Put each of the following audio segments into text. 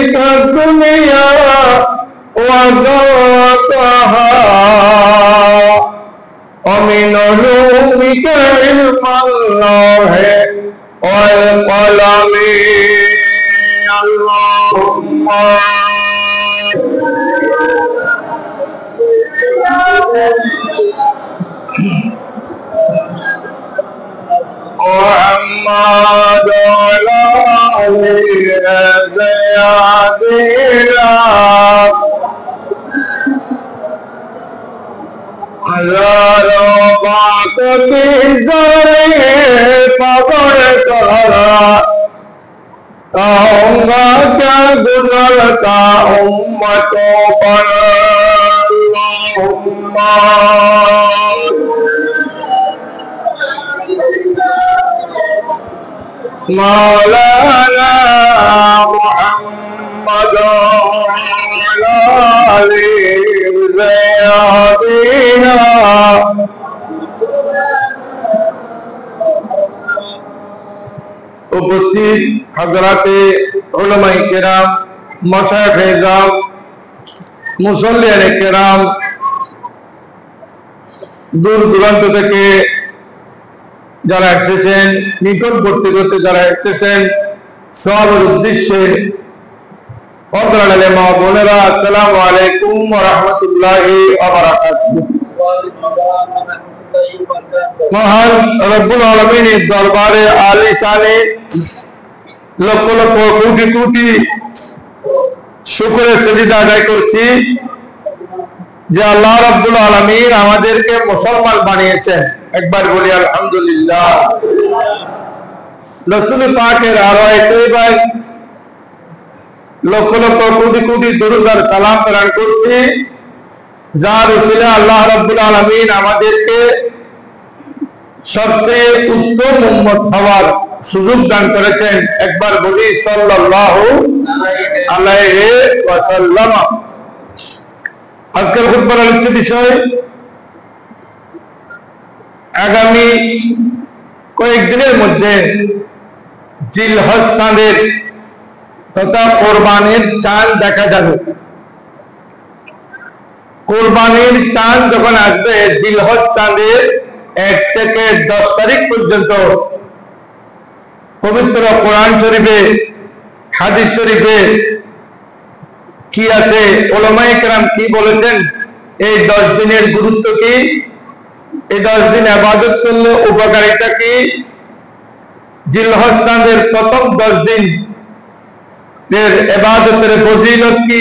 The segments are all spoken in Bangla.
بك الدنيا وضاقها ومن علومك علم الله والقلم اللهم محمد وعلى آله سيدنا رفعت في الدار فقد ترى कहूँगा क्या गुजरता उम्मतों पर मौलाना मुहम्मद उपस्थित हजराते उलमाए किराम मशाइख इज़ाम मुसल्लियाने किराम दूर दूराন্ত থেকে যারা এসেছেন নিকটবর্তী করতে যারা এসেছেন সবার উদ্দেশ্যে মা বোনেরা আসসালামু আলাইকুম ওয়া রাহমাতুল্লাহি ওয়া বারাকাতুহু। মহান রব্বুল আলামিনের দরবারে আলিশানে লক্ষ লক্ষ কোটি কোটি শুকরের সিজদা আদায় করছি যে আল্লাহ রাব্বুল আলামিন আমাদেরকে মুসলমান বানিয়েছেন। একবার বলি আলহামদুলিল্লাহ। রাসূল পাকের আরওয়ায়ে তৈয়বায় লক্ষ লক্ষ কোটি কোটি দরুদ আর সালাম প্রেরণ করছি যার উসিলা আল্লাহ রাব্বুল আলামিন আমাদেরকে সবচেয়ে উত্তম উম্মত হওয়ার সুযোগ দান করেছেন। একবার বলি সাল্লাল্লাহু আলাইহি ওয়াসাল্লাম। আজকের খুতবার আলোচ্য বিষয় আগামী কয়েকদিনের মধ্যে জিলহজ চাঁদের তথা কোরবানির চাঁদ দেখা যাবে। কোরবানির চাঁদ যখন আসবে জিলহজ চাঁদের 1 থেকে 10 তারিখ পর্যন্ত পবিত্র কোরআন শরীফে হাদিস শরীফে কি আছে, উলামায়ে কেরাম কি বলেছেন, এই 10 দিনের গুরুত্ব কি, এই 10 দিন ইবাদত করলে উপকারিতা কি, জিলহজ চাঁদের প্রথম 10 দিন এর ইবাদতের ফজিলত কি,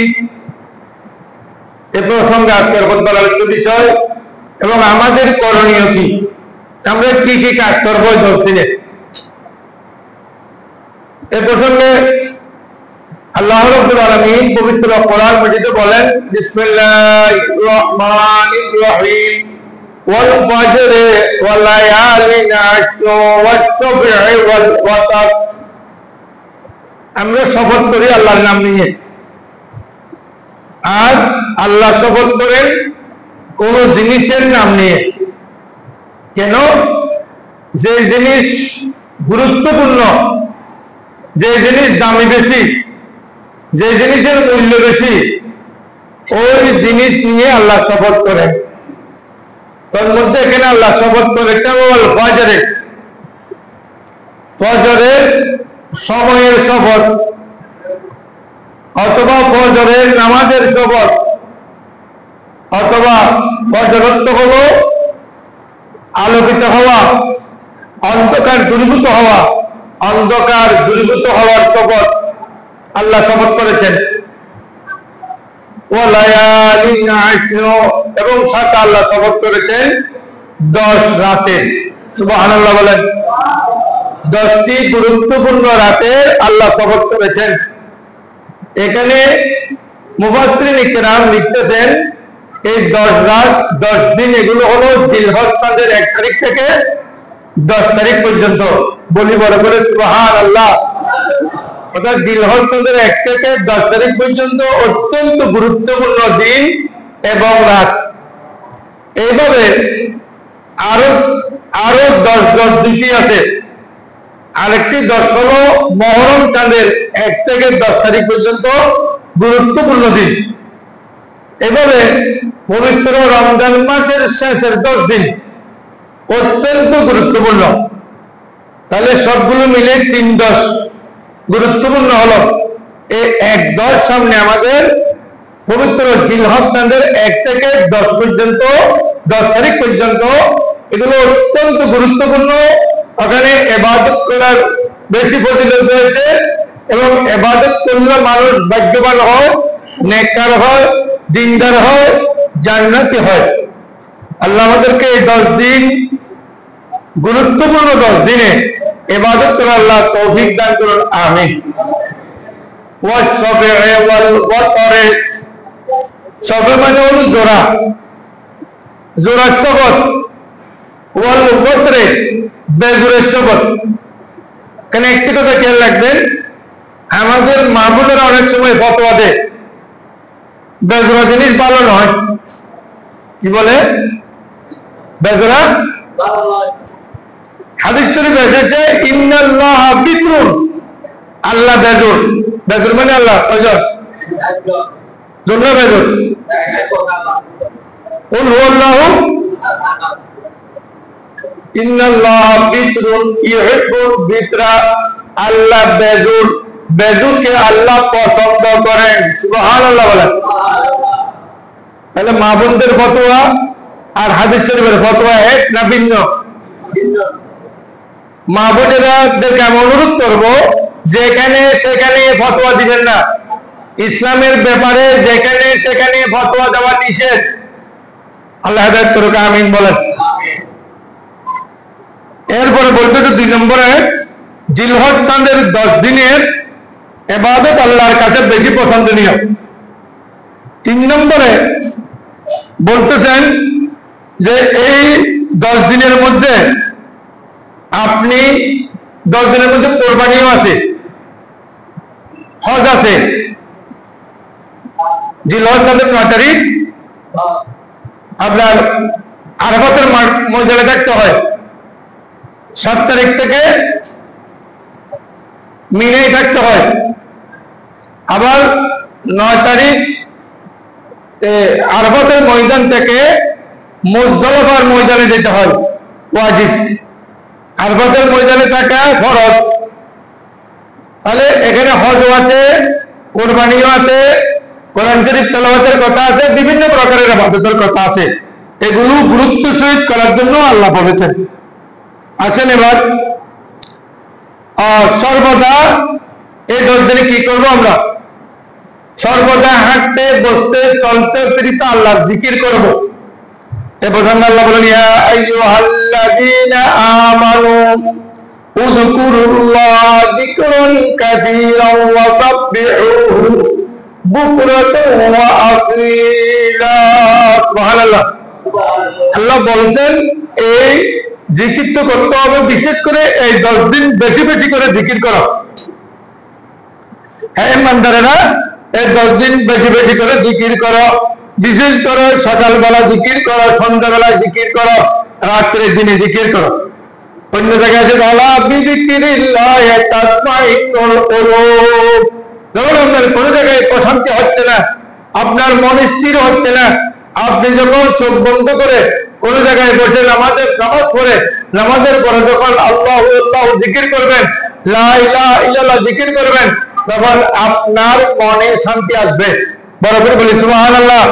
এ প্রসঙ্গে আজকের খুতবার আলোচ্য বিষয় এবং আমাদের করণীয় কি, আমরা কি কি কাজ করব 10 দিনে। এ প্রসঙ্গে আল্লাহ রাব্বুল আলামিন পবিত্র কোরআন মাজিদে বলেন বিসমিল্লাহির রহমানির রহিম ওয়াল ফাজরি ওয়াল লায়ালিন আশর ওয়াস সাবহি ওয়াল ওয়াতর। আমরা শপথ করি আল্লাহর নাম নিয়ে, আর আল্লাহ শপথ করেন কোন জিনিসের নাম নিয়ে। কেন? যে জিনিস গুরুত্বপূর্ণ, যে জিনিস দামি বেশি, যে জিনিসের মূল্য বেশি, ওই জিনিস নিয়ে আল্লাহ শপথ করেন। তার মধ্যে এখানে আল্লাহ শপথ করে কেবল ফজরের সময়ের শপথ, অথবা ফজরের নামাজের শপথ, অথবা ফজর অর্থ হলো আলোকিত হওয়া, অন্ধকার দূরীভূত হওয়া, অন্ধকার দূরীভূত হওয়ার শপথ আল্লাহ শপথ করেছেন। এবং সাথে আল্লাহ শপথ করেছেন 10 রাতে। সুবহানাল্লাহ বলেন। 10টি গুরুত্বপূর্ণ রাতে আল্লাহ শপথ করেছেন। এখানে মুফাসসিরিন ইকরাম লিখতেছেন এই 10 রাত 10 দিন এগুলো হলো জিলহজ চাঁদের 1 তারিখ থেকে 10 তারিখ পর্যন্ত। বলি বড় করে সুবহানাল্লাহ। অর্থাৎ জিলহজ চাঁদের 1 থেকে 10 তারিখ পর্যন্ত অত্যন্ত গুরুত্বপূর্ণ দিন এবং রাত। এইভাবে আরো 10 দিনই আছে। আরেকটি 10 হলো মহরম চাঁদের 1 থেকে 10 তারিখ পর্যন্ত গুরুত্বপূর্ণ দিন। এভাবে পবিত্র রমজান মাসের শেষের 10 দিন অত্যন্ত গুরুত্বপূর্ণ। তাহলে সবগুলো মিলে 3-10 গুরুত্বপূর্ণ হলো। এই 1-10 সামনে আমাদের পবিত্র জিলহজ চাঁদের 1 থেকে 10 পর্যন্ত, 10 তারিখ পর্যন্ত এগুলো অত্যন্ত গুরুত্বপূর্ণ। ওখানে ইবাদত করার বেশি ফজিলত রয়েছে এবং ইবাদত করলে মানুষ ভাগ্যবান হয়, নেককার হয়, দিনদার হয়, জান্নাতি হয়। আল্লাহ আমাদেরকে এই 10 দিন, গুরুত্বপূর্ণ 10 দিনে ইবাদত করার আল্লাহ তৌফিক দান করুন, আমিন। ওয়াসবে ওয়াল ওয়াতরে, সবে মানে হলো জোড়া, জোড়া শপথ। ওয়াল ওয়াতরে, বেজোরের শপথ। কেন একটি কথা খেয়াল রাখবেন, আমাদের মাহবুবেরা অনেক সময় ফতোয়া দেয় বেজোড়া জিনিস ভালো নয়। কি বলে? বেজোড়া। হাদিস শরীফে এসেছে ইন্নাল্লাহ বিতরুন, আল্লাহ বেজোর। বেজোর মানে আল্লাহ কয়জন? জোড়া বেজোর। কুল হুয়াল্লাহু ইন্নাল্লাহ বিতরুন ইউহিব্বুল বিতরা, আল্লাহ বেজোর। বেজোরকে আল্লাহ পছন্দ করেন, সুবহানাল্লাহ বলেন। তাহলে মা বোনদের ফতোয়া আর হাদিস শরীফের ফতোয়া এক না ভিন্ন? মা বোনেরাদেরকে আমি অনুরোধ করবো, যেখানে সেখানে ফতোয়া দিবেন না। ইসলামের ব্যাপারে যেখানে সেখানে ফতোয়া দেওয়া নিষেধ। আল্লাহ হেদায়েত করুক, আমিন বলেন। এরপরে বলতে তো 2 নম্বরে জিলহজ চাঁদের 10 দিনের ইবাদত আল্লাহর কাছে বেশি পছন্দনীয়। 3 নম্বরে বলতেছেন যে এই 10 দিনের মধ্যে আপনি 10 দিনের মধ্যে কোরবানিও আছে, হজ আছে। জিলহজ চাঁদের 9 তারিখ আপনার আরাফাতের ময়দানে থাকতে হয়। 7 তারিখ থেকে মিনায় থাকতে হয়। আবার 9 তারিখ আরাফাতের ময়দান থেকে মুজদালিফার ময়দানে যেতে হয়, ওয়াজিব। আরাফাতের ময়দানে থাকা ফরজ। তাহলে এখানে হজও আছে, কোরবানিও আছে, কোরআন শরীফ তেলাওয়াতের কথা আছে, বিভিন্ন প্রকারের ইবাদতের কথা আছে। এগুলো গুরুত্ব সহিত করার জন্য আল্লাহ বলেছেন। আসেন এবার সর্বদা এই 10 দিনে কি করবো আমরা? সর্বদা হাঁটতে, বসতে, চলতে ফিরতে আল্লাহর জিকির করব। এবার আল্লাহ বলেন ইয়া আইয়ুহাল্লাযীনা আমানু উযকুরুল্লাহ যিকরান কাসীরান ওয়া সাব্বিহুহু বুকরাতান ওয়া আসীলা। সুবহানাল্লাহ। আল্লাহ বলছেন এই জিকির তো করতে হবে, বিশেষ করে এই 10 দিন বেশি বেশি করে জিকির করো। হ্যাঁ ইমানদারেরা, এই 10 দিন বেশি বেশি করে জিকির করো। বিশেষ করে সকালবেলা জিকির করো, সন্ধ্যাবেলা জিকির করো, রাত্রের দিনে জিকির করো। অন্য জায়গায় আছে আলা বিযিকরিল্লাহি তাতমাইন্নুল কুলুব। যখন আপনার কোনো জায়গায় প্রশান্তি হচ্ছে না, আপনার মন স্থির হচ্ছে না, আপনি যখন চোখ বন্ধ করে কোন জায়গায় বসে নামাজ পড়ে, নামাজের পরে যখন আল্লাহু আল্লাহু জিকির করবেন, লা ইলাহা ইল্লাল্লাহ জিকির করবেন, তখন আপনার মনে শান্তি আসবে। বড় করে বলি সুবহানাল্লাহ।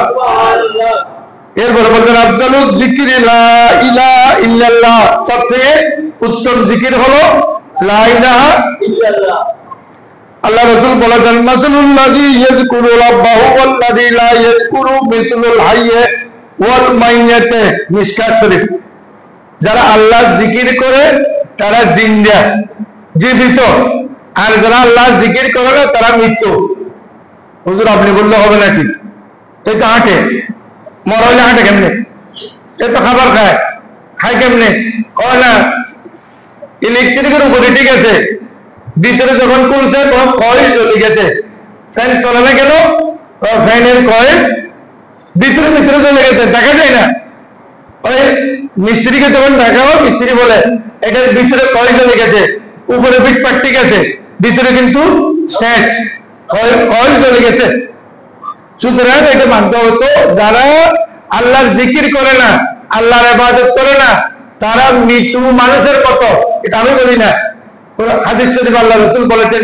এরপরে বলছেন আফজালু যিকরি লা ইলাহা ইল্লাল্লাহ, সবচেয়ে উত্তম জিকির হলো লা ইলাহা ইল্লাল্লাহ। আল্লাহ রাসূল বলেছেন মাসলুল্লাযী ইয়াযকুরু রাব্বাহু ওয়াল্লাযী লা ইয়াযকুরু মিসলুল হাইয়্যি ওয়াল মাইয়্যিতি। মিশকাত শরীফ। যারা আল্লাহ জিকির করে তারা জিন্দা, জীবিত, আর যারা আল্লাহ জিকির করে না তারা মৃত্যু। হুজুর আপনি বললে হবে নাকি? এই তো হাঁটে, মরা হইলে হাঁটে কেমনে? এই তো খাবার খায়, খায় কেমনে? কয় না ইলেকট্রিকের উপরে ঠিক আছে, ভিতরে যখন খুলছে তখন কয়েল জ্বলে গেছে। ফ্যান চলে না কেন? ফ্যানের কয়েল ভিতরে ভিতরে চলে গেছে, দেখা যায় না। ওই মিস্ত্রিকে যখন দেখাও, মিস্ত্রি বলে এটার ভিতরে কয়েল জ্বলে গেছে। উপরে পিঠপাট ঠিক আছে, ভিতরে কিন্তু শেষ অয়েল চলে গেছে। সুতরাং এটা মানতে হতো যারা আল্লাহর জিকির করে না, আল্লাহর ইবাদত করে না, তারা মৃত্যু মানুষের মতো। এটা আমি বলি না, হাদিস শরীফ আল্লাহ রাসূল বলেছেন।